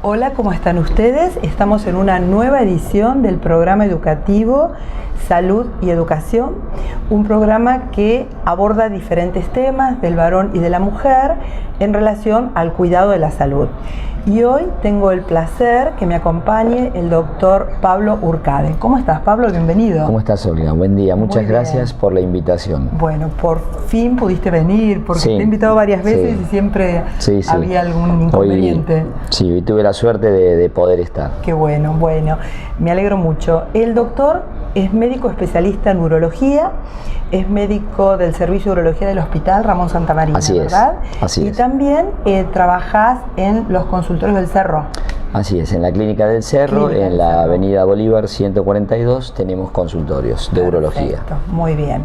Hola, ¿cómo están ustedes? Estamos en una nueva edición del programa educativo Salud y Educación, un programa que aborda diferentes temas del varón y de la mujer en relación al cuidado de la salud. Y hoy tengo el placer que me acompañe el doctor Pablo Urcade. ¿Cómo estás, Pablo? Bienvenido. ¿Cómo estás, Olga? Buen día. Muchas gracias por la invitación. Bueno, por fin pudiste venir, porque te he invitado varias veces y siempre había algún inconveniente. Hoy tuve la suerte de poder estar. Qué bueno, me alegro mucho. El doctor es médico especialista en urología, es médico del Servicio de Urología del Hospital Ramón Santamarina, ¿verdad? Así es. Y también trabajás en los consultorios del Cerro. Así es, en la Clínica del Cerro, en la Avenida Bolívar 142, tenemos consultorios de urología. Muy bien.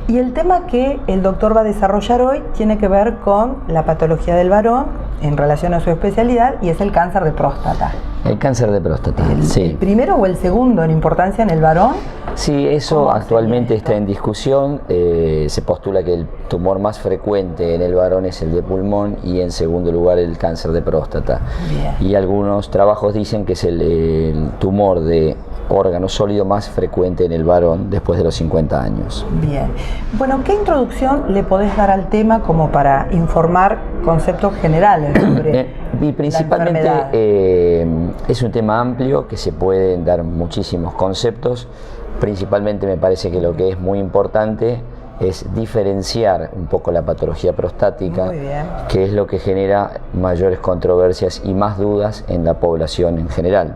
Y el tema que el doctor va a desarrollar hoy tiene que ver con la patología del varón en relación a su especialidad, y es el cáncer de próstata. El cáncer de próstata, sí. ¿El primero o el segundo en importancia en el varón? Sí, eso actualmente está en discusión. Se postula que el tumor más frecuente en el varón es el de pulmón y en segundo lugar el cáncer de próstata. Bien. Y algunos trabajos dicen que es el tumor de órgano sólido más frecuente en el varón después de los 50 años. Bien. Bueno, ¿qué introducción le podés dar al tema como para informar conceptos generales sobre y principalmente la enfermedad? Es un tema amplio que se pueden dar muchísimos conceptos. Principalmente me parece que lo que es muy importante es diferenciar un poco la patología prostática, que es lo que genera mayores controversias y más dudas en la población en general.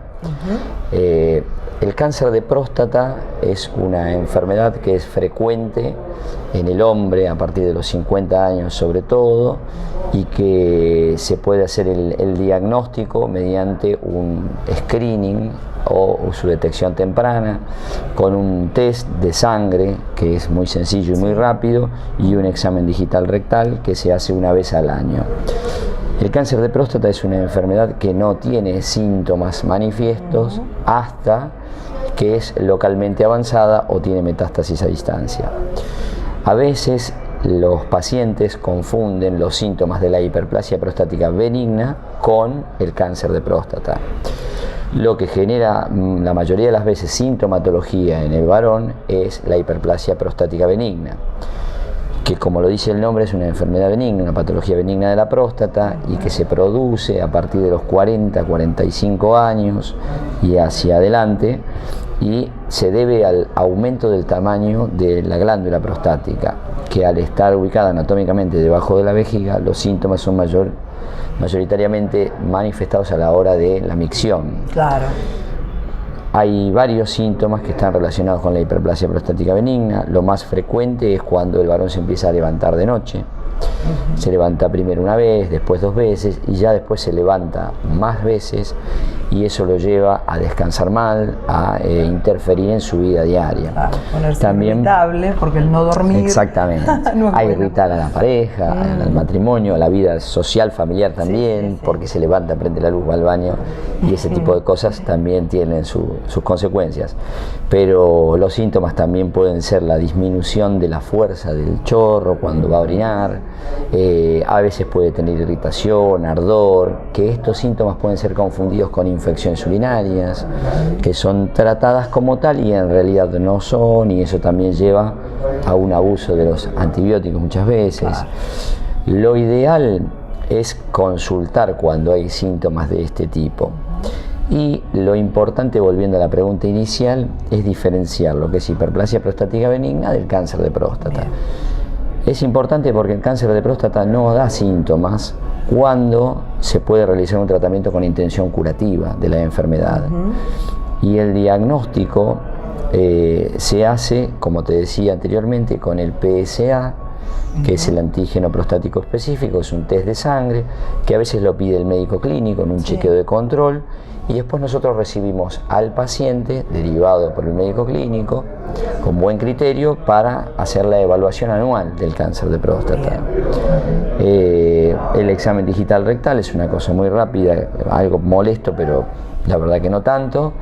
El cáncer de próstata es una enfermedad que es frecuente en el hombre a partir de los 50 años sobre todo, y que se puede hacer el diagnóstico mediante un screening o su detección temprana con un test de sangre que es muy sencillo y muy rápido, y un examen digital rectal que se hace una vez al año. El cáncer de próstata es una enfermedad que no tiene síntomas manifiestos hasta que es localmente avanzada o tiene metástasis a distancia. A veces los pacientes confunden los síntomas de la hiperplasia prostática benigna con el cáncer de próstata. Lo que genera la mayoría de las veces sintomatología en el varón es la hiperplasia prostática benigna, que, como lo dice el nombre, es una enfermedad benigna, una patología benigna de la próstata, y que se produce a partir de los 40, 45 años y hacia adelante, y se debe al aumento del tamaño de la glándula prostática, que al estar ubicada anatómicamente debajo de la vejiga, los síntomas son mayoritariamente manifestados a la hora de la micción. Claro. Hay varios síntomas que están relacionados con la hiperplasia prostática benigna. Lo más frecuente es cuando el varón se empieza a levantar de noche. Se levanta primero una vez, después 2 veces, y ya después se levanta más veces, y eso lo lleva a descansar mal, a interferir en su vida diaria. Ponerse irritable, porque el no dormir... Exactamente. A irritar a la pareja, al matrimonio, a la vida social, familiar también, porque se levanta, prende la luz, va al baño, y ese tipo de cosas también tienen sus consecuencias. Pero los síntomas también pueden ser la disminución de la fuerza del chorro cuando va a orinar, a veces puede tener irritación, ardor, que estos síntomas pueden ser confundidos con infecciones urinarias, que son tratadas como tal y en realidad no son, y eso también lleva a un abuso de los antibióticos muchas veces. Lo ideal es consultar cuando hay síntomas de este tipo. Y lo importante, volviendo a la pregunta inicial, es diferenciar lo que es hiperplasia prostática benigna del cáncer de próstata. Es importante porque el cáncer de próstata no da síntomas cuando se puede realizar un tratamiento con intención curativa de la enfermedad. Y el diagnóstico se hace, como te decía anteriormente, con el PSA, que es el antígeno prostático específico. Es un test de sangre que a veces lo pide el médico clínico en un chequeo de control, y después nosotros recibimos al paciente derivado por el médico clínico con buen criterio para hacer la evaluación anual del cáncer de próstata. El examen digital rectal es una cosa muy rápida, algo molesto, pero la verdad que no tanto,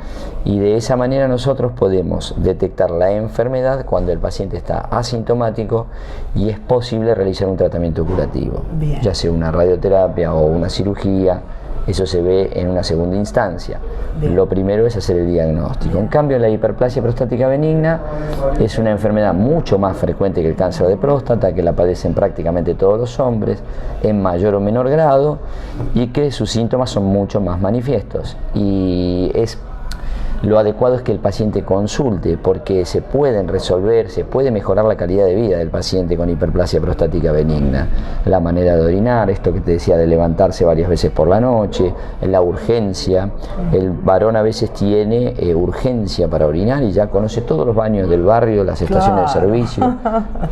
y de esa manera nosotros podemos detectar la enfermedad cuando el paciente está asintomático y es posible realizar un tratamiento curativo, ya sea una radioterapia o una cirugía, eso se ve en una segunda instancia. Bien. Lo primero es hacer el diagnóstico. En cambio, la hiperplasia prostática benigna es una enfermedad mucho más frecuente que el cáncer de próstata, que la padecen prácticamente todos los hombres, en mayor o menor grado, y que sus síntomas son mucho más manifiestos. Y lo adecuado es que el paciente consulte, porque se pueden resolver, se puede mejorar la calidad de vida del paciente con hiperplasia prostática benigna. La manera de orinar, esto que te decía de levantarse varias veces por la noche, la urgencia. El varón a veces tiene urgencia para orinar y ya conoce todos los baños del barrio, las estaciones de servicio,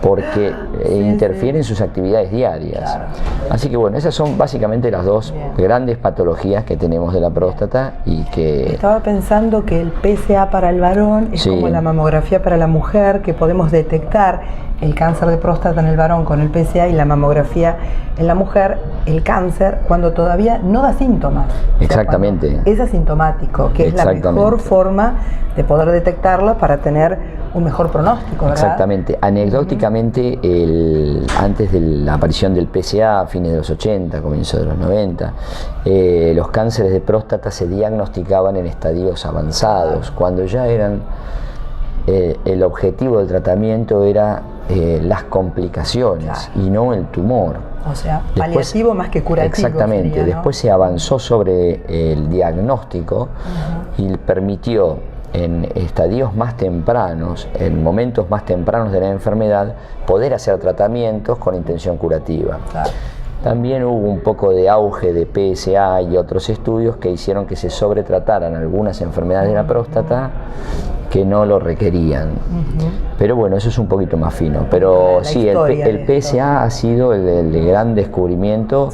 porque interfieren en sus actividades diarias. Claro. Así que bueno, esas son básicamente las dos grandes patologías que tenemos de la próstata y que... Estaba pensando que el PSA para el varón es como la mamografía para la mujer, que podemos detectar el cáncer de próstata en el varón con el PSA, y la mamografía en la mujer, el cáncer, cuando todavía no da síntomas. Exactamente. O sea, es asintomático, que es la mejor forma de poder detectarla para tener un mejor pronóstico, ¿verdad? Exactamente. Anecdóticamente, antes de la aparición del PSA, a fines de los 80, comienzo de los 90, los cánceres de próstata se diagnosticaban en estadios avanzados, cuando ya eran... el objetivo del tratamiento era las complicaciones y no el tumor. O sea, paliativo más que curativo. Exactamente. Sería, ¿no? Después se avanzó sobre el diagnóstico y permitió en estadios más tempranos, en momentos más tempranos de la enfermedad, poder hacer tratamientos con intención curativa. Claro. También hubo un poco de auge de PSA y otros estudios que hicieron que se sobretrataran algunas enfermedades de la próstata que no lo requerían. Pero bueno, eso es un poquito más fino. Pero sí, el PSA ha sido el gran descubrimiento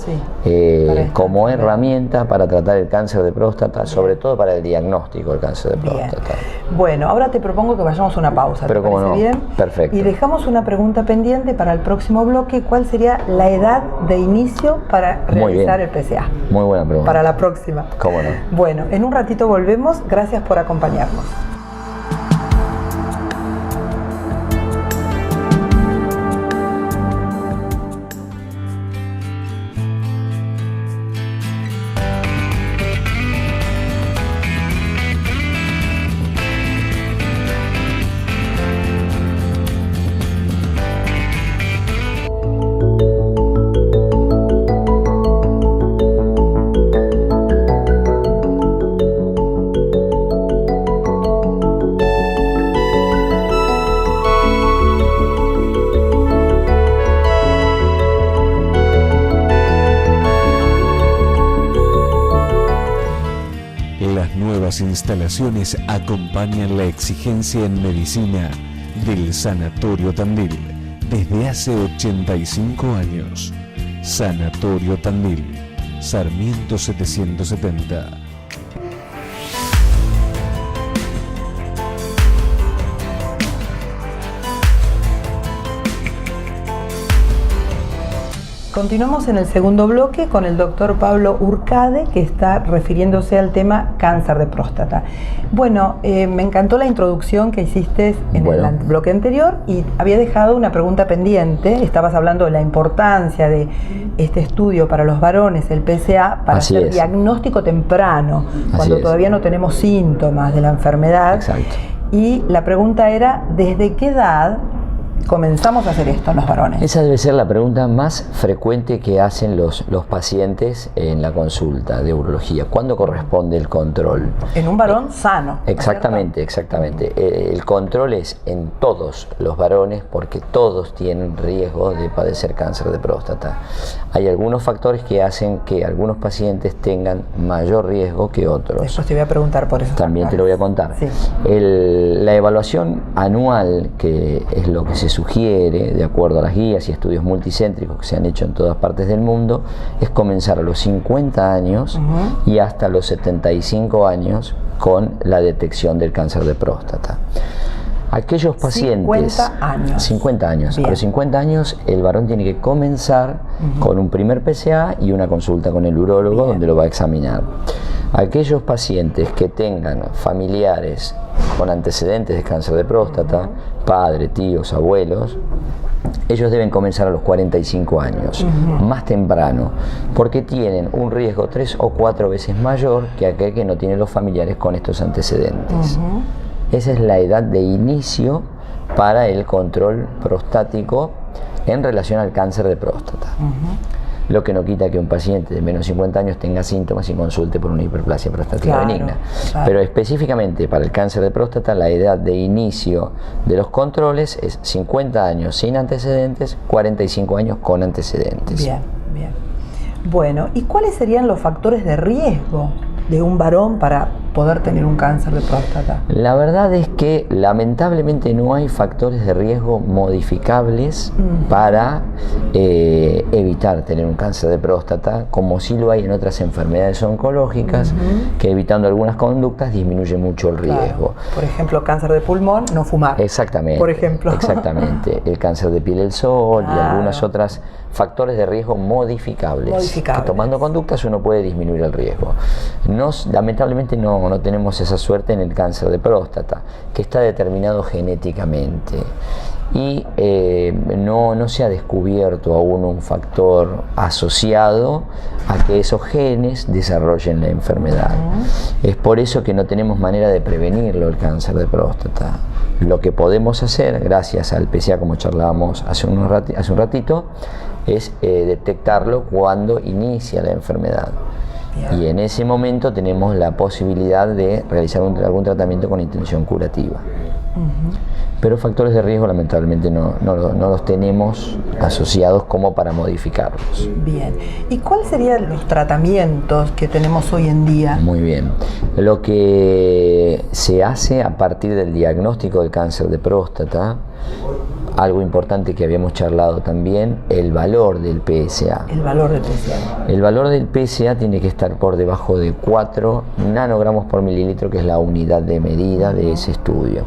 como herramienta para tratar el cáncer de próstata, sobre todo para el diagnóstico del cáncer de próstata. Bueno, ahora te propongo que vayamos a una pausa. Pero cómo no, bien? Perfecto. Y dejamos una pregunta pendiente para el próximo bloque. ¿Cuál sería la edad de inicio para realizar el PSA? Muy buena pregunta. Para la próxima. Cómo no. Bueno, en un ratito volvemos. Gracias por acompañarnos. Instalaciones acompañan la exigencia en medicina del Sanatorio Tandil desde hace 85 años. Sanatorio Tandil, Sarmiento 770. Continuamos en el segundo bloque con el doctor Pablo Urcade, que está refiriéndose al tema cáncer de próstata. Bueno, me encantó la introducción que hiciste en el bloque anterior y había dejado una pregunta pendiente. Estabas hablando de la importancia de este estudio para los varones, el PSA, para hacer diagnóstico temprano, cuando todavía no tenemos síntomas de la enfermedad. Exacto. Y la pregunta era, ¿desde qué edad comenzamos a hacer esto en los varones? Esa debe ser la pregunta más frecuente que hacen los pacientes en la consulta de urología. ¿Cuándo corresponde el control? En un varón sano. Exactamente, exactamente. El control es en todos los varones porque todos tienen riesgo de padecer cáncer de próstata. Hay algunos factores que hacen que algunos pacientes tengan mayor riesgo que otros. Después te voy a preguntar por eso. También te lo voy a contar. Sí. La evaluación anual, que es lo que se sugiere de acuerdo a las guías y estudios multicéntricos que se han hecho en todas partes del mundo, es comenzar a los 50 años y hasta los 75 años con la detección del cáncer de próstata. Aquellos pacientes... 50 años. Bien. A los 50 años el varón tiene que comenzar con un primer PSA y una consulta con el urólogo donde lo va a examinar. Aquellos pacientes que tengan familiares con antecedentes de cáncer de próstata, padres, tíos, abuelos, ellos deben comenzar a los 45 años, más temprano, porque tienen un riesgo 3 o 4 veces mayor que aquel que no tiene los familiares con estos antecedentes. Esa es la edad de inicio para el control prostático en relación al cáncer de próstata. Lo que no quita que un paciente de menos de 50 años tenga síntomas y consulte por una hiperplasia prostática benigna. Pero específicamente para el cáncer de próstata, la edad de inicio de los controles es 50 años sin antecedentes, 45 años con antecedentes. Bien, bien. Bueno, ¿y cuáles serían los factores de riesgo de un varón para poder tener un cáncer de próstata? La verdad es que lamentablemente no hay factores de riesgo modificables para evitar tener un cáncer de próstata, como sí lo hay en otras enfermedades oncológicas, que evitando algunas conductas disminuye mucho el riesgo. Claro. Por ejemplo, cáncer de pulmón, no fumar. Exactamente. Por ejemplo. Exactamente. El cáncer de piel del sol y algunas otras factores de riesgo modificables. Que tomando conductas uno puede disminuir el riesgo. Lamentablemente no tenemos esa suerte en el cáncer de próstata, que está determinado genéticamente. Y no se ha descubierto aún un factor asociado a que esos genes desarrollen la enfermedad. Es por eso que no tenemos manera de prevenirlo, el cáncer de próstata. Lo que podemos hacer, gracias al PSA, como charlábamos hace un ratito, es detectarlo cuando inicia la enfermedad. Y en ese momento tenemos la posibilidad de realizar algún tratamiento con intención curativa. Pero factores de riesgo lamentablemente no los tenemos asociados como para modificarlos. Bien. ¿Y cuáles serían los tratamientos que tenemos hoy en día? Muy bien. Lo que se hace a partir del diagnóstico del cáncer de próstata, algo importante que habíamos charlado también, el valor del PSA. El valor del PSA. El valor del PSA tiene que estar por debajo de 4 nanogramos por mililitro, que es la unidad de medida de ese estudio.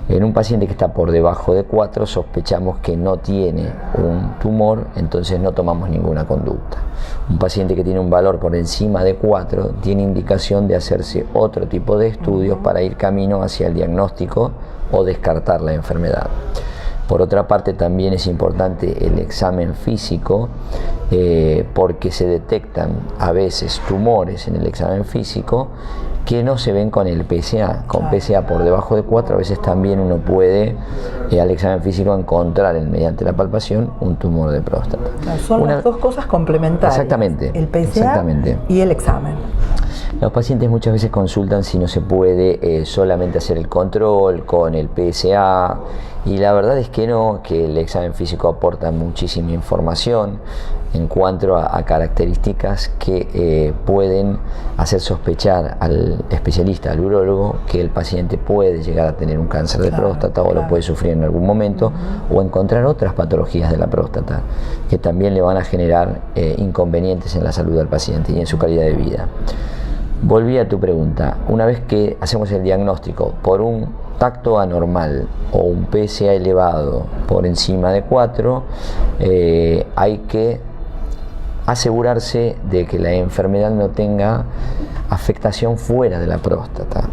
En un paciente que está por debajo de 4 sospechamos que no tiene un tumor, entonces no tomamos ninguna conducta. Un paciente que tiene un valor por encima de 4 tiene indicación de hacerse otro tipo de estudios para ir camino hacia el diagnóstico o descartar la enfermedad. Por otra parte, también es importante el examen físico, porque se detectan a veces tumores en el examen físico que no se ven con el PSA. Con PSA por debajo de 4 a veces también uno puede al examen físico encontrar mediante la palpación un tumor de próstata. Son las dos cosas complementarias. Exactamente. El PSA y el examen. Los pacientes muchas veces consultan si no se puede solamente hacer el control con el PSA, y la verdad es que no, que el examen físico aporta muchísima información en cuanto a características que pueden hacer sospechar al especialista, al urólogo, que el paciente puede llegar a tener un cáncer de próstata o lo puede sufrir en algún momento, o encontrar otras patologías de la próstata que también le van a generar inconvenientes en la salud del paciente y en su calidad de vida. Volví a tu pregunta. Una vez que hacemos el diagnóstico por un tacto anormal o un PSA elevado por encima de 4, hay que asegurarse de que la enfermedad no tenga afectación fuera de la próstata.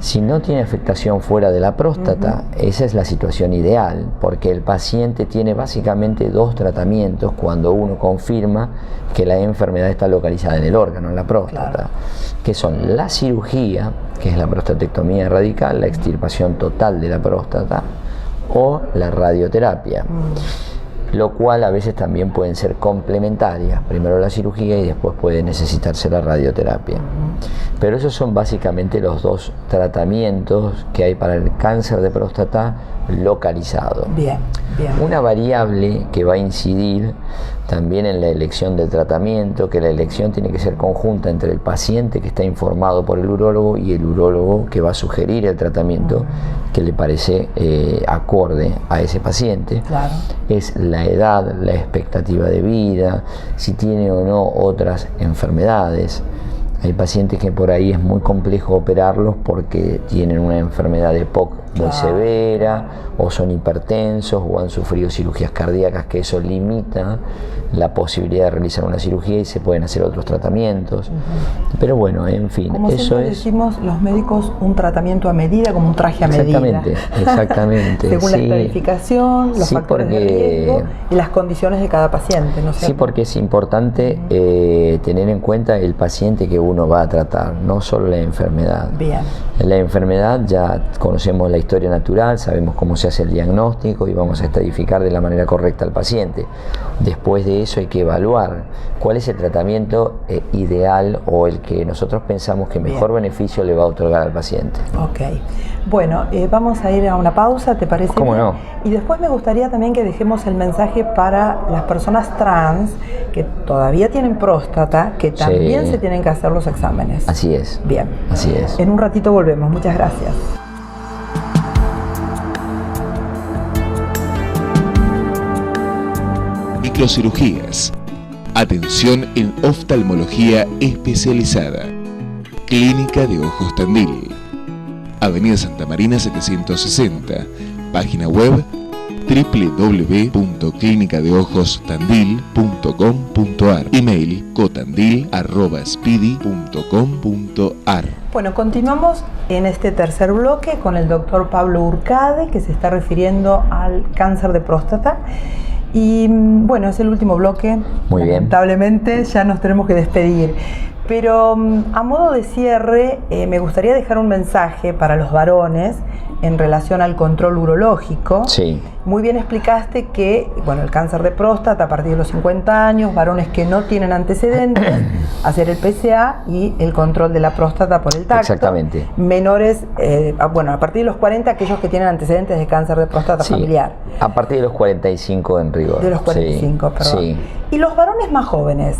Si no tiene afectación fuera de la próstata, esa es la situación ideal, porque el paciente tiene básicamente 2 tratamientos cuando uno confirma que la enfermedad está localizada en el órgano, en la próstata, que son la cirugía, que es la prostatectomía radical, la extirpación total de la próstata, o la radioterapia. Lo cual a veces también pueden ser complementarias, primero la cirugía y después puede necesitarse la radioterapia. Pero esos son básicamente los 2 tratamientos que hay para el cáncer de próstata localizado. Bien. Una variable que va a incidir también en la elección del tratamiento, que la elección tiene que ser conjunta entre el paciente que está informado por el urólogo y el urólogo que va a sugerir el tratamiento que le parece acorde a ese paciente. Es la edad, la expectativa de vida, si tiene o no otras enfermedades. Hay pacientes que por ahí es muy complejo operarlos porque tienen una enfermedad de EPOC muy severa, o son hipertensos, o han sufrido cirugías cardíacas, que eso limita la posibilidad de realizar una cirugía y se pueden hacer otros tratamientos. Pero bueno, en fin, como eso es. Decimos los médicos, un tratamiento a medida, como un traje a medida. Exactamente. Según la planificación, los factores de riesgo y las condiciones de cada paciente, ¿no es cierto? Sí, porque es importante tener en cuenta el paciente que uno va a tratar, no solo la enfermedad. Bien. La enfermedad ya conocemos la historia natural, sabemos cómo se hace el diagnóstico y vamos a estadificar de la manera correcta al paciente. Después de eso hay que evaluar cuál es el tratamiento ideal o el que nosotros pensamos que mejor beneficio le va a otorgar al paciente. Ok. Bueno, vamos a ir a una pausa, ¿te parece? ¿Cómo no? Y después me gustaría también que dejemos el mensaje para las personas trans que todavía tienen próstata, que también se tienen que hacer los exámenes. Así es. Bien. Así es. En un ratito volvemos. Muchas gracias. Microcirugías. Atención en oftalmología especializada. Clínica de Ojos Tandil. Avenida Santa Marina 760. Página web www.clinicadeojostandil.com.ar. Email cotandil@speedy.com.ar. Bueno, continuamos en este tercer bloque con el doctor Pablo Urcade, que se está refiriendo al cáncer de próstata. Y bueno, es el último bloque. Muy bien. Lamentablemente ya nos tenemos que despedir. Pero a modo de cierre, me gustaría dejar un mensaje para los varones en relación al control urológico. Sí. Muy bien explicaste que, bueno, el cáncer de próstata a partir de los 50 años, varones que no tienen antecedentes, hacer el PSA y el control de la próstata por el tacto. Exactamente. Menores, bueno, a partir de los 40, aquellos que tienen antecedentes de cáncer de próstata familiar. A partir de los 45 en rigor. De los 45, perdón. Sí. Y los varones más jóvenes,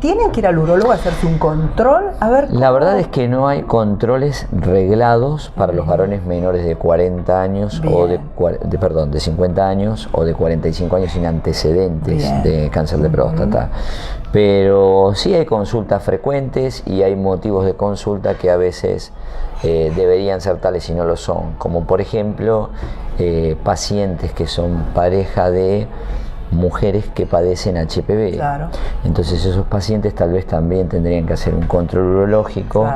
¿tienen que ir al urólogo a hacerse un control? A ver, La verdad es que no hay controles reglados para los varones menores de 40 años o de 50 años o de 45 años sin antecedentes de cáncer de próstata. Pero sí hay consultas frecuentes y hay motivos de consulta que a veces deberían ser tales y no lo son. Como por ejemplo, pacientes que son pareja de mujeres que padecen HPV. Claro. Entonces esos pacientes tal vez también tendrían que hacer un control urológico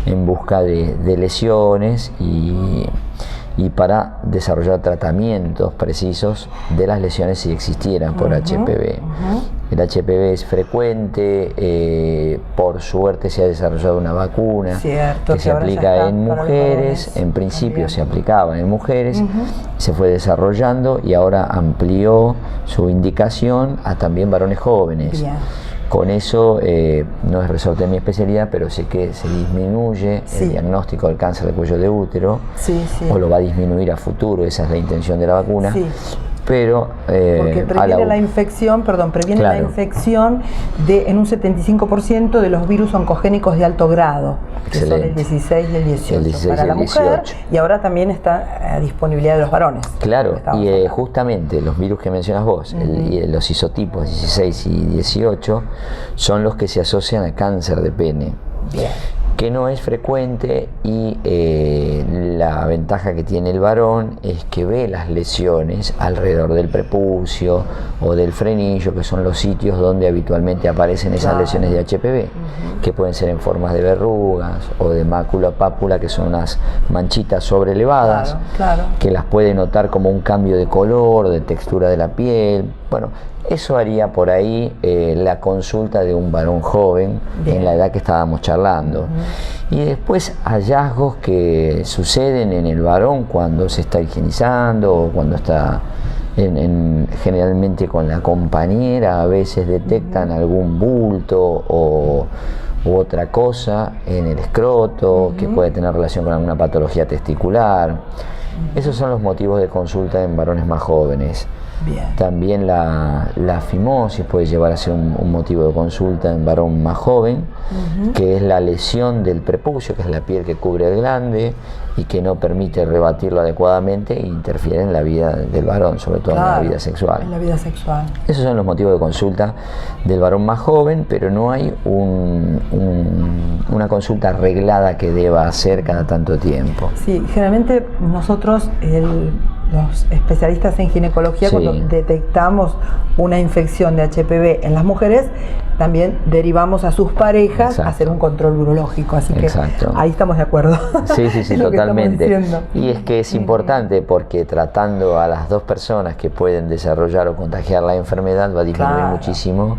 en busca de lesiones y para desarrollar tratamientos precisos de las lesiones si existieran por HPV. El HPV es frecuente, por suerte se ha desarrollado una vacuna que se aplica en mujeres, en principio se aplicaba en mujeres, se fue desarrollando y ahora amplió su indicación a también varones jóvenes. Con eso no es resorte de mi especialidad, pero sé que se disminuye el diagnóstico del cáncer de cuello de útero, o lo va a disminuir a futuro, esa es la intención de la vacuna. Pero porque previene la infección, previene la infección en un 75% de los virus oncogénicos de alto grado, que son el 16 y el 18 para la mujer, y ahora también está a disponibilidad de los varones. Claro, y justamente los virus que mencionas vos, los isotipos 16 y 18, son los que se asocian a cáncer de pene. Que no es frecuente y la ventaja que tiene el varón es que ve las lesiones alrededor del prepucio o del frenillo, que son los sitios donde habitualmente aparecen esas lesiones de HPV, que pueden ser en formas de verrugas o de mácula pápula, que son unas manchitas sobrelevadas, que las puede notar como un cambio de color, de textura de la piel. Bueno, eso haría por ahí la consulta de un varón joven en la edad que estábamos charlando. Y después hallazgos que suceden en el varón cuando se está higienizando o cuando está generalmente con la compañera, a veces detectan algún bulto u otra cosa en el escroto que puede tener relación con alguna patología testicular. Esos son los motivos de consulta en varones más jóvenes. Bien. También la fimosis puede llevar a ser un motivo de consulta en varón más joven, que es la lesión del prepucio, que es la piel que cubre el glande y que no permite rebatirlo adecuadamente e interfiere en la vida del varón, sobre todo en la vida sexual. En la vida sexual. Esos son los motivos de consulta del varón más joven, pero no hay una consulta arreglada que deba hacer cada tanto tiempo. Sí, generalmente nosotros, los especialistas en ginecología, cuando detectamos una infección de HPV en las mujeres, también derivamos a sus parejas a hacer un control urológico, así que ahí estamos de acuerdo. Sí, totalmente. Y es que es importante porque tratando a las dos personas que pueden desarrollar o contagiar la enfermedad va a disminuir muchísimo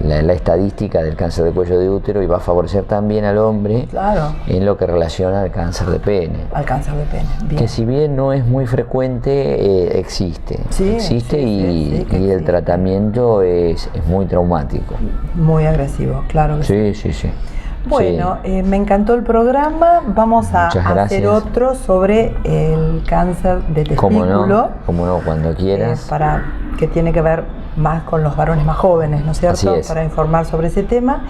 la estadística del cáncer de cuello de útero y va a favorecer también al hombre en lo que relaciona al cáncer de pene. Al cáncer de pene. Bien. Que si bien no es muy frecuente, existe. Y el tratamiento es muy traumático. Muy agresivo, claro que sí. Bueno, me encantó el programa. Vamos a hacer otro sobre el cáncer de testículo. Como no, cuando quieras. Que tiene que ver más con los varones más jóvenes, ¿no es cierto? Así es. Para informar sobre ese tema.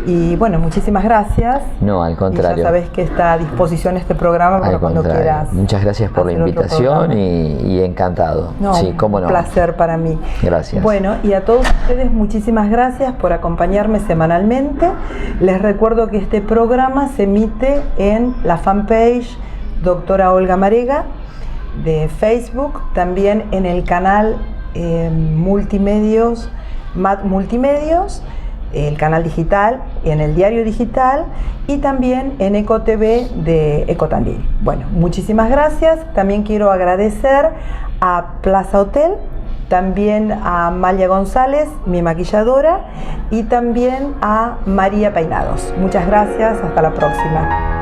Y bueno, muchísimas gracias. No, al contrario. Y ya sabes que está a disposición este programa para cuando quieras. Muchas gracias por la invitación y encantado. No, un placer para mí. Gracias. Bueno, y a todos ustedes muchísimas gracias por acompañarme semanalmente. Les recuerdo que este programa se emite en la fanpage Doctora Olga Marega de Facebook, también en el canal Multimedios, el canal digital, en el diario digital y también en EcoTV de Ecotandil. Bueno, muchísimas gracias. También quiero agradecer a Plaza Hotel, también a Malia González, mi maquilladora, y también a María Peinados. Muchas gracias, hasta la próxima.